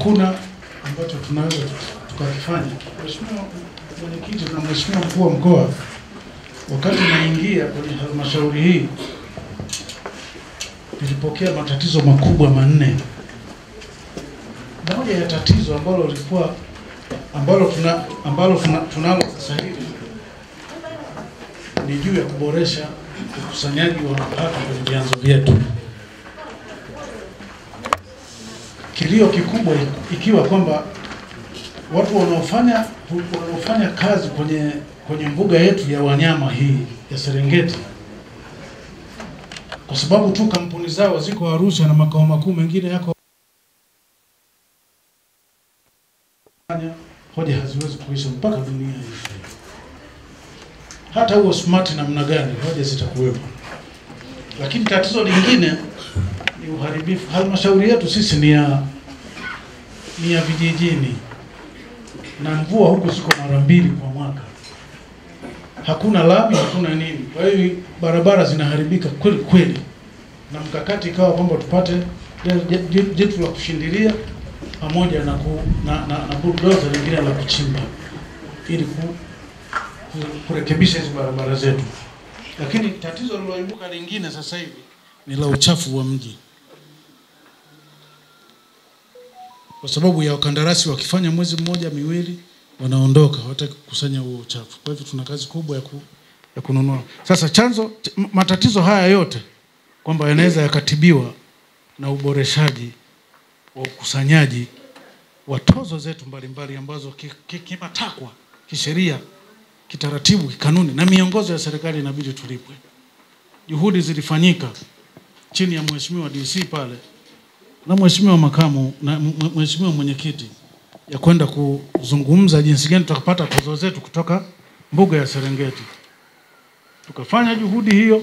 hakuna ambacho tunaweza tukakifanya. Mheshimiwa Mwenyekiti na Mheshimiwa Mkuu wa Mkoa, wakati naingia kwenye halmashauri hii nilipokea matatizo makubwa manne. Moja ya tatizo ambalo tunalo sasa hivi ni juu ya kuboresha ukusanyaji wa mapato kwenye vyanzo vyetu. Kilio kikubwa ikiwa kwamba watu wanaofanya kazi kwenye mbuga yetu ya wanyama hii ya Serengeti, kwa sababu tu kampuni zao ziko Arusha na makao makuu mengine yako, hoja haziwezi kuisha mpaka dunia hii. Hata huo smart namna gani, hoja zitakuwepo. Lakini tatizo lingine ni uharibifu. Halmashauri yetu sisi ni ya vijijini, na mvua huku ziko mara 2 kwa mwaka. Hakuna lami, hakuna nini. Kwa hiyo barabara zinaharibika kweli kweli. Na mkakati ikawa kwamba tupate jitu la kushindilia pamoja na bulldozer lingine la kuchimba ili kurekebisha hizo barabara zetu. Lakini tatizo liloibuka lingine sasa hivi ni la uchafu wa mji. Kwa sababu ya wakandarasi wakifanya mwezi mmoja miwili wanaondoka, hawataki kukusanya huo uchafu. Kwa hivyo tuna kazi kubwa ya kununua. Sasa matatizo haya yote kwamba yanaweza yakatibiwa na uboreshaji wa ukusanyaji wa tozo zetu mbalimbali ambazo kimatakwa, kisheria, kitaratibu, kikanuni na miongozo ya serikali inabidi tulipwe. Juhudi zilifanyika chini ya Mheshimiwa DC pale na Mheshimiwa Makamu na Mheshimiwa Mwenyekiti ya kwenda kuzungumza jinsi gani tutakapata tozo zetu kutoka mbuga ya Serengeti. Tukafanya juhudi hiyo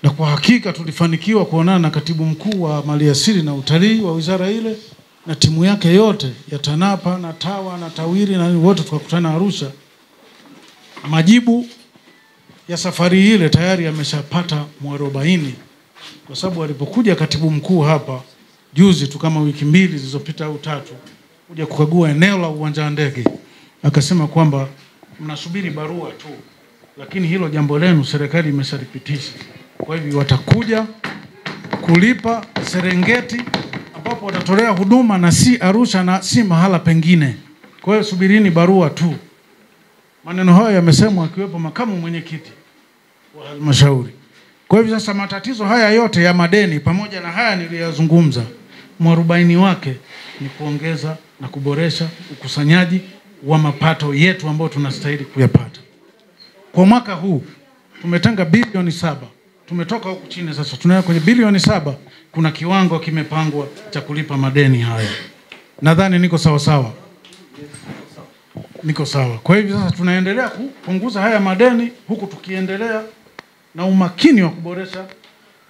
na kwa hakika tulifanikiwa kuonana na Katibu Mkuu wa Maliasili na Utalii wa wizara ile na timu yake yote ya TANAPA na TAWA na TAWIRI na wote tukakutana Arusha. Majibu ya safari ile tayari yameshapata mwarobaini, kwa sababu alipokuja Katibu Mkuu hapa juzi tu kama wiki 2 zilizopita au 3 kuja kukagua eneo la uwanja wa ndege, akasema kwamba mnasubiri barua tu, lakini hilo jambo lenu serikali imeshalipitisha. Kwa hivyo watakuja kulipa Serengeti ambapo watatolea huduma na si Arusha na si mahala pengine. Kwa hiyo subirini barua tu. Maneno hayo yamesemwa akiwepo makamu mwenyekiti wa halmashauri. Kwa hivyo sasa matatizo haya yote ya madeni pamoja na haya niliyozungumza, mwarobaini wake ni kuongeza na kuboresha ukusanyaji wa mapato yetu ambao tunastahili kuyapata. Kwa mwaka huu tumetenga bilioni 7. Tumetoka huku chini sasa tunaenda kwenye bilioni 7. Kuna kiwango kimepangwa cha kulipa madeni haya. Nadhani niko sawa sawa. Niko sawa. Kwa hivyo sasa tunaendelea kupunguza haya madeni huku tukiendelea na umakini wa kuboresha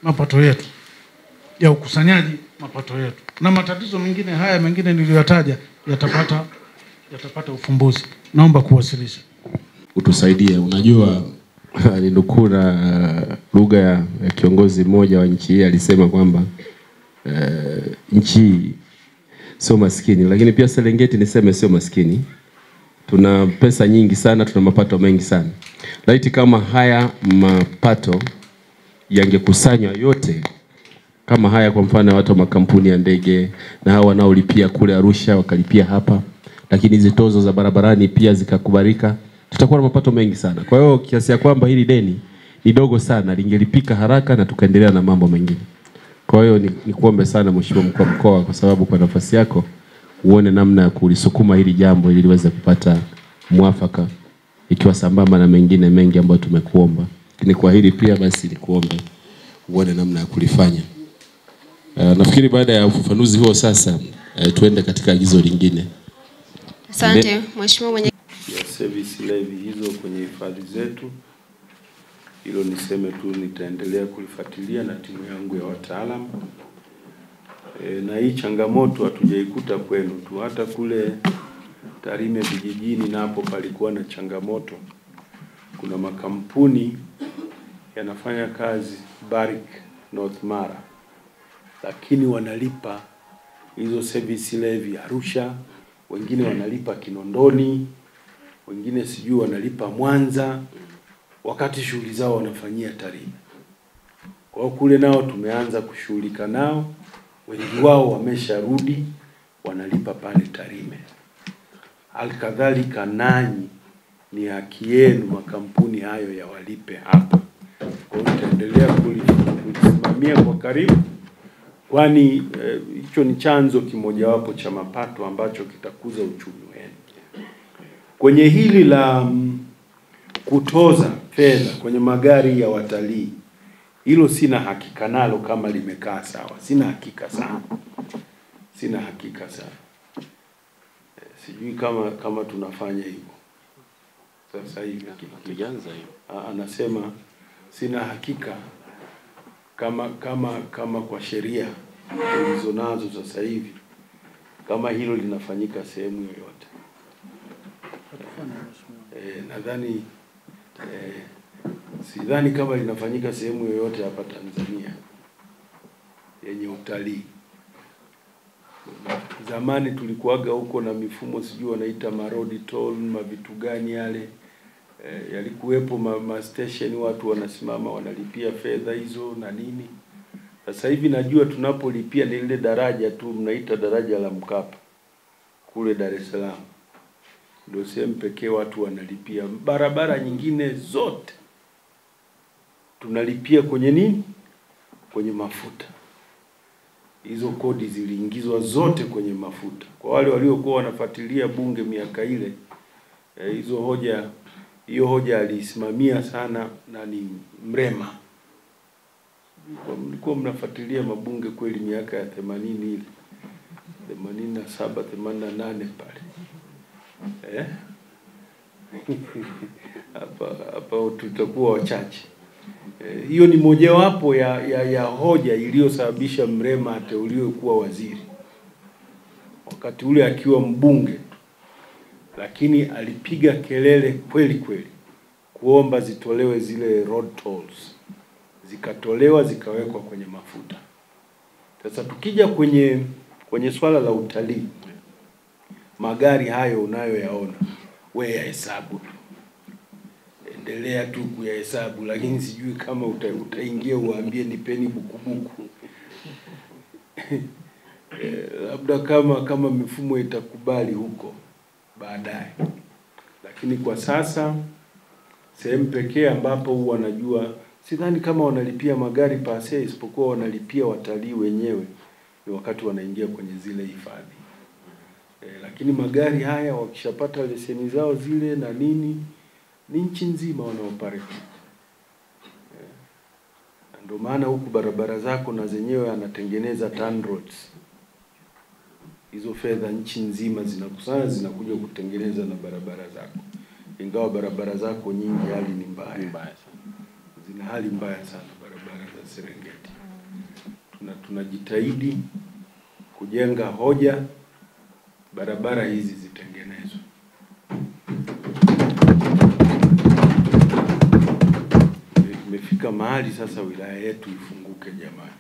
mapato yetu ya ukusanyaji mapato yetu. Na matatizo mengine haya mengine niliyotaja yatapata ufumbuzi. Naomba kuwasilisha. Utusaidie. Unajua ninukuu na lugha ya kiongozi mmoja wa nchi hii alisema kwamba nchi sio maskini, lakini pia Serengeti niseme sio maskini. Tuna pesa nyingi sana, tuna mapato mengi sana. Laiti kama haya mapato yangekusanywa yote kama haya, kwa mfano watu wa makampuni ya ndege na hao wanaolipia kule Arusha wakalipia hapa, lakini hizi tozo za barabarani pia zikakubalika, tutakuwa na mapato mengi sana. Kwa hiyo kiasi ya kwamba hili deni ni dogo sana, lingelipika haraka na tukaendelea na mambo mengine. Kwa hiyo nikuombe sana Mheshimiwa Mkuu wa Mkoa, kwa sababu kwa nafasi yako uone namna ya kulisukuma hili jambo ili liweze kupata mwafaka, ikiwa sambamba na mengine mengi ambayo tumekuomba. Lakini kwa hili pia basi nikuombe uone namna ya kulifanya. Nafikiri baada ya ufafanuzi huo sasa tuende katika agizo lingine. Asante Mheshimiwa Mwenyekiti. Service levy hizo kwenye hifadhi zetu, hilo niseme tu nitaendelea kulifuatilia na timu yangu ya wataalamu. Na hii changamoto hatujaikuta kwenu tu, hata kule Tarime vijijini napo palikuwa na changamoto. Kuna makampuni yanafanya kazi Barrick North Mara, lakini wanalipa hizo service levy Arusha, wengine wanalipa Kinondoni, wengine sijui wanalipa Mwanza, wakati shughuli zao wanafanyia Tarime. Kwa hiyo kule nao tumeanza kushughulika nao, wengi wao wamesharudi wanalipa pale Tarime. Alkadhalika nanyi ni haki yenu makampuni hayo ya walipe hapa. Kwa hiyo tutaendelea kulisimamia kwa karibu, kwani hicho ni chanzo kimojawapo cha mapato ambacho kitakuza uchumi wenu. Kwenye hili la kutoza fedha kwenye magari ya watalii, hilo sina hakika nalo kama limekaa sawa. Sina hakika sana. Sijui kama tunafanya hivyo sasa hivi. Tulianza hiyo. Anasema sina hakika kama kwa sheria tulizo nazo sasa hivi kama hilo linafanyika sehemu yoyote. Nadhani sidhani kama linafanyika sehemu yoyote hapa Tanzania yenye utalii. Zamani tulikuwaga huko na mifumo sijui wanaita marodi toll, mavitu gani yale, yalikuwepo ma station, watu wanasimama wanalipia fedha hizo na nini. Sasa hivi najua tunapolipia ni ile daraja tu mnaita daraja la Mkapa kule Dar es Salaam, ndio sehemu pekee watu wanalipia. Barabara nyingine zote tunalipia kwenye nini? Kwenye mafuta. Hizo kodi ziliingizwa zote kwenye mafuta. Kwa wale waliokuwa wanafuatilia bunge miaka ile, hiyo hoja alisimamia sana nani Mrema. Mlikuwa mnafuatilia mabunge kweli miaka ya 80 ile. 87, 88 pale. Hapa tutakuwa wachache. Hiyo ni mojawapo ya hoja iliyosababisha Mrema ateuliwe kuwa waziri. Wakati ule akiwa mbunge, lakini alipiga kelele kweli kuomba zitolewe zile road tolls. Zikatolewa zikawekwa kwenye mafuta. Sasa tukija kwenye swala la utalii, magari hayo unayoyaona wewe yahesabu. Endelea tu kuyahesabu, lakini sijui kama utaingia uambie nipeni bukubuku. Labda kama mifumo itakubali huko baadaye. Lakini kwa sasa sehemu pekee ambapo wanajua, sidhani kama wanalipia magari pase, isipokuwa wanalipia watalii wenyewe ni wakati wanaingia kwenye zile hifadhi. Lakini magari haya wakishapata leseni zao zile na nini, ni nchi nzima wanaoperate. Ndio maana huku barabara zako na zenyewe anatengeneza TANROADS. Hizo fedha nchi nzima zinakusanya zinakuja kutengeneza na barabara zako. Ingawa barabara zako nyingi hali ni mbaya. Zina hali mbaya sana barabara za Serengeti. Tunajitahidi kujenga hoja barabara hizi zitengenezwe. Imefika mahali sasa wilaya yetu ifunguke jamani.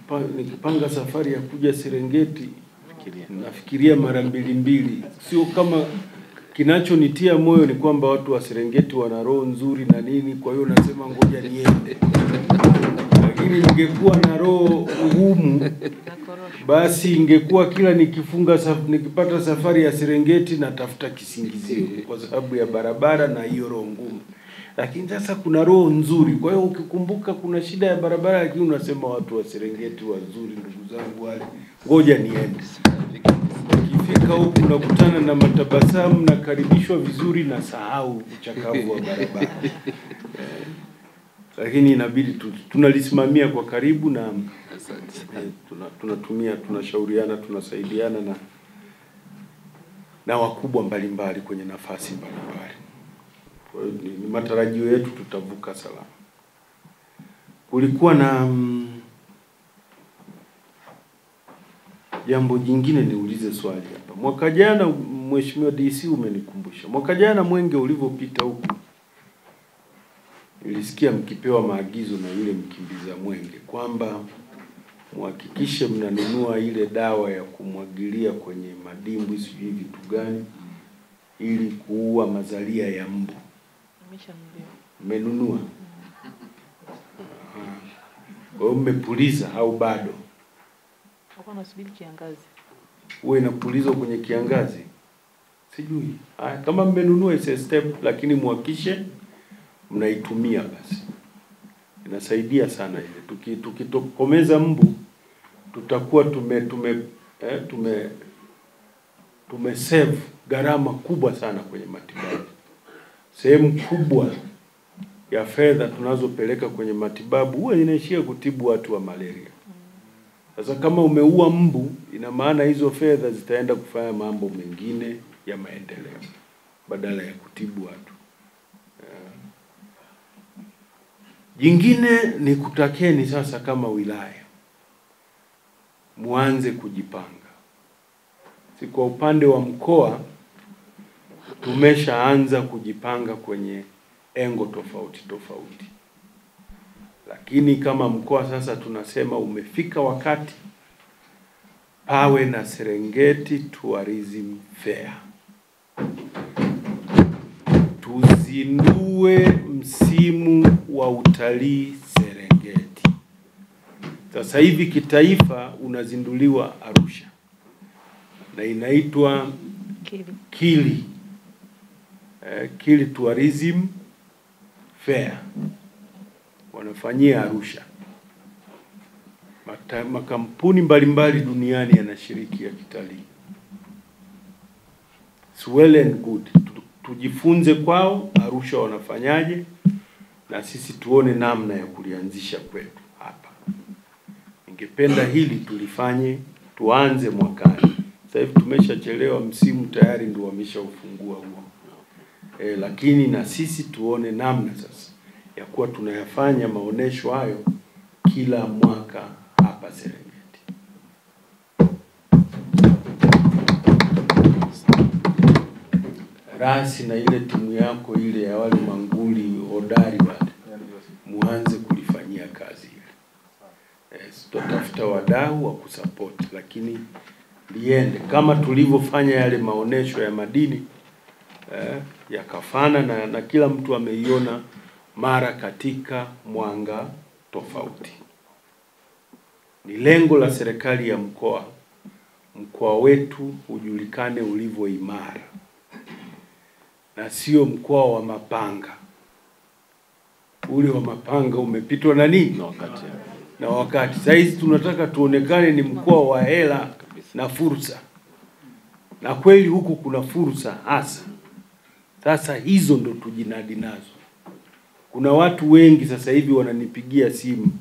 Kwa nikipanga safari ya kuja Serengeti nafikiria mara mbili. Sio kama kinachonitia moyo ni kwamba watu wa Serengeti wana roho nzuri na nini, kwa hiyo nasema ngoja niende. Lakini ningekuwa na roho ngumu, basi ingekuwa kila nikipata safari ya Serengeti natafuta kisingizio kwa sababu ya barabara na hiyo roho ngumu. Lakini sasa kuna roho nzuri. Kwa hiyo ukikumbuka kuna shida ya barabara, lakini unasema watu wa Serengeti wazuri, ndugu zangu wale, ngoja niende. Ukifika huku unakutana na matabasamu na karibishwa vizuri na sahau uchakavu wa barabara. Lakini inabidi tunalisimamia kwa karibu na tunashauriana, tunasaidiana na wakubwa mbalimbali kwenye nafasi mbalimbali. Kwa hiyo ni matarajio yetu tutavuka salama. Kulikuwa na jambo jingine, niulize swali hapa. Mwaka jana Mheshimiwa DC umenikumbusha. Mwaka jana mwenge ulivyopita huku, nilisikia mkipewa maagizo na yule mkimbiza mwenge kwamba muhakikishe mnanunua ile dawa ya kumwagilia kwenye madimbwi sijui vitu gani ili kuua mazalia ya mbu. Mmenunua? Kwa mmepuliza au bado? Hapo nasubiri kiangazi. Uwe inapulizwa kwenye kiangazi? Sijui. Kama mmenunua is a step, lakini muhakikishe mnaitumia basi. Inasaidia sana ile. Tukitokomeza mbu tutakuwa tume save gharama kubwa sana kwenye matibabu. Sehemu kubwa ya fedha tunazopeleka kwenye matibabu huwa inaishia kutibu watu wa malaria. Sasa kama umeua mbu, ina maana hizo fedha zitaenda kufanya mambo mengine ya maendeleo badala ya kutibu watu. Jingine ni kutakeni sasa kama wilaya muanze kujipanga. Si kwa upande wa mkoa tumeshaanza kujipanga kwenye engo tofauti tofauti. Lakini kama mkoa sasa tunasema umefika wakati pawe na Serengeti Tourism Fair. Tuzindue msimu wa utalii Serengeti. Sasa hivi kitaifa unazinduliwa Arusha. Na inaitwa Kili Tourism Fair. Wanafanyia Arusha. Makampuni mbalimbali duniani yanashiriki ya kitalii. It's well and good. Tujifunze kwao Arusha wanafanyaje na sisi tuone namna ya kulianzisha kwetu hapa. Ningependa hili tuanze mwakani. Sasa hivi tumeshachelewa, msimu tayari ndio wameshaufungua huo. Lakini na sisi tuone namna sasa ya kuwa tunayafanya maonesho hayo kila mwaka hapa Serengeti. Rasi na ile timu yako ile ya wale manguli hodari wale, muanze kulifanyia kazi ile. Tutatafuta wadau wa kusupport, lakini liende kama tulivyofanya yale maonesho ya madini yakafana na kila mtu ameiona mara katika mwanga tofauti. Ni lengo la serikali ya mkoa wetu ujulikane ulivyo imara na sio mkoa wa mapanga. Ule wa mapanga umepitwa na nini? Na wakati. Sasa hizi tunataka tuonekane ni mkoa wa hela na fursa. Na kweli huku kuna fursa hasa. Sasa hizo ndo tujinadi nazo. Kuna watu wengi sasa hivi wananipigia simu.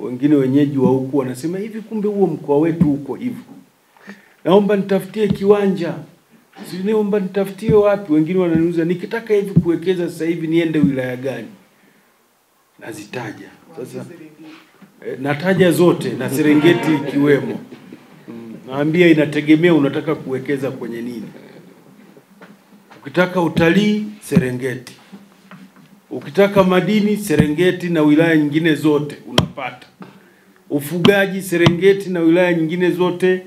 Wengine wenyeji wa huku wanasema hivi, kumbe huo mkoa wetu huko hivyo. Naomba nitafutie kiwanja. Naomba nitafutie wapi? Wengine wananiuliza nikitaka hivi kuwekeza sasa hivi niende wilaya gani? Nazitaja. Sasa nataja zote na Serengeti ikiwemo. Naambia inategemea unataka kuwekeza kwenye nini. Ukitaka utalii, Serengeti. Ukitaka madini, Serengeti na wilaya nyingine zote unapata. Ufugaji, Serengeti na wilaya nyingine zote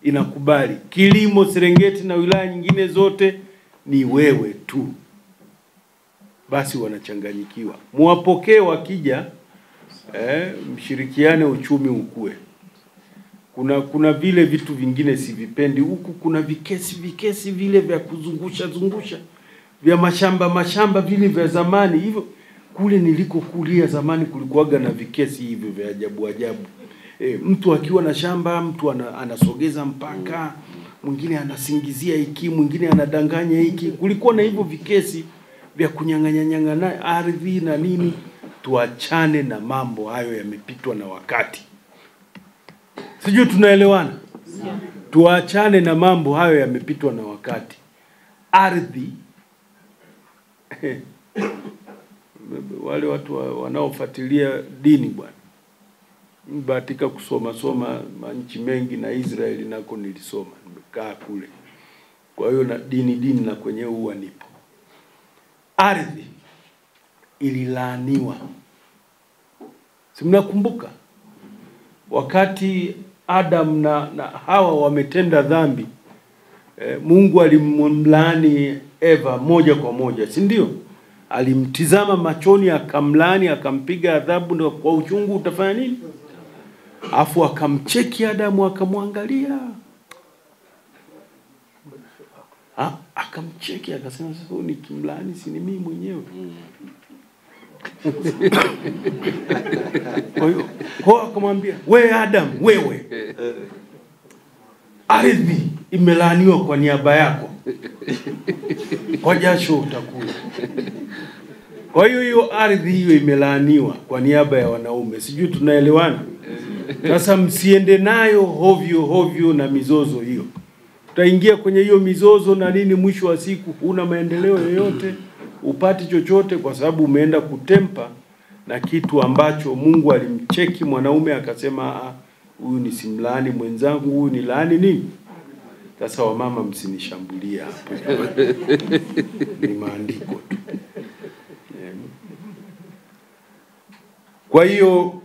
inakubali. Kilimo, Serengeti na wilaya nyingine zote ni wewe tu. Basi wanachanganyikiwa. Muwapokee wakija, mshirikiane uchumi ukue. Kuna vile vitu vingine sivipendi. Huku kuna vikesi vile vya kuzungusha vya mashamba vile vya zamani hivyo. Kule nilikokulia zamani kulikuwaga na vikesi hivyo vya ajabu. Mtu akiwa na shamba, mtu anasogeza mpaka, mwingine anasingizia hiki, mwingine anadanganya hiki. Kulikuwa na hivyo vikesi vya kunyang'anya ardhi na nini. Tuachane na mambo hayo, yamepitwa na wakati. Sijui tunaelewana? Yeah. Tuachane na mambo hayo, yamepitwa na wakati. Ardhi wale watu wanaofuatilia dini bwana. Nimebahatika kusoma manchi mengi na Israeli nako nilisoma. Nimekaa kule. Kwa hiyo na dini na kwenye huwa nipo. Ardhi ililaaniwa. Si mnakumbuka? wakati Adam na Hawa wametenda dhambi, Mungu alimlaani Eva moja kwa moja, si ndio? Alimtizama machoni akamlaani, akampiga adhabu, ndio kwa uchungu utafanya nini? Afu akamcheki Adamu, akamwangalia, akamcheki, akasema sasa huyu nikimlaani si ni mimi mwenyewe? Kwa hiyo akamwambia, we Adam, wewe ardhi imelaaniwa kwa niaba yako, kwa jasho utakula. Kwa hiyo ardhi hiyo imelaaniwa kwa niaba ya wanaume. Sijui tunaelewana? Sasa msiende nayo hovyo na mizozo hiyo. Utaingia kwenye hiyo mizozo na nini, mwisho wa siku huna maendeleo yoyote, upati chochote, kwa sababu umeenda kutempa na kitu ambacho Mungu alimcheki mwanaume akasema, huyu ni simlaani mwenzangu, huyu ni laani nini? Sasa wamama msinishambulie hapo. Ni maandiko tu. Kwa hiyo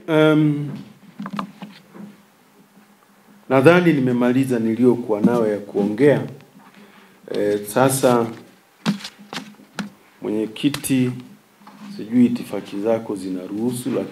nadhani nimemaliza niliyokuwa nayo ya kuongea. Sasa mwenyekiti, sijui itifaki zako zinaruhusu, lakini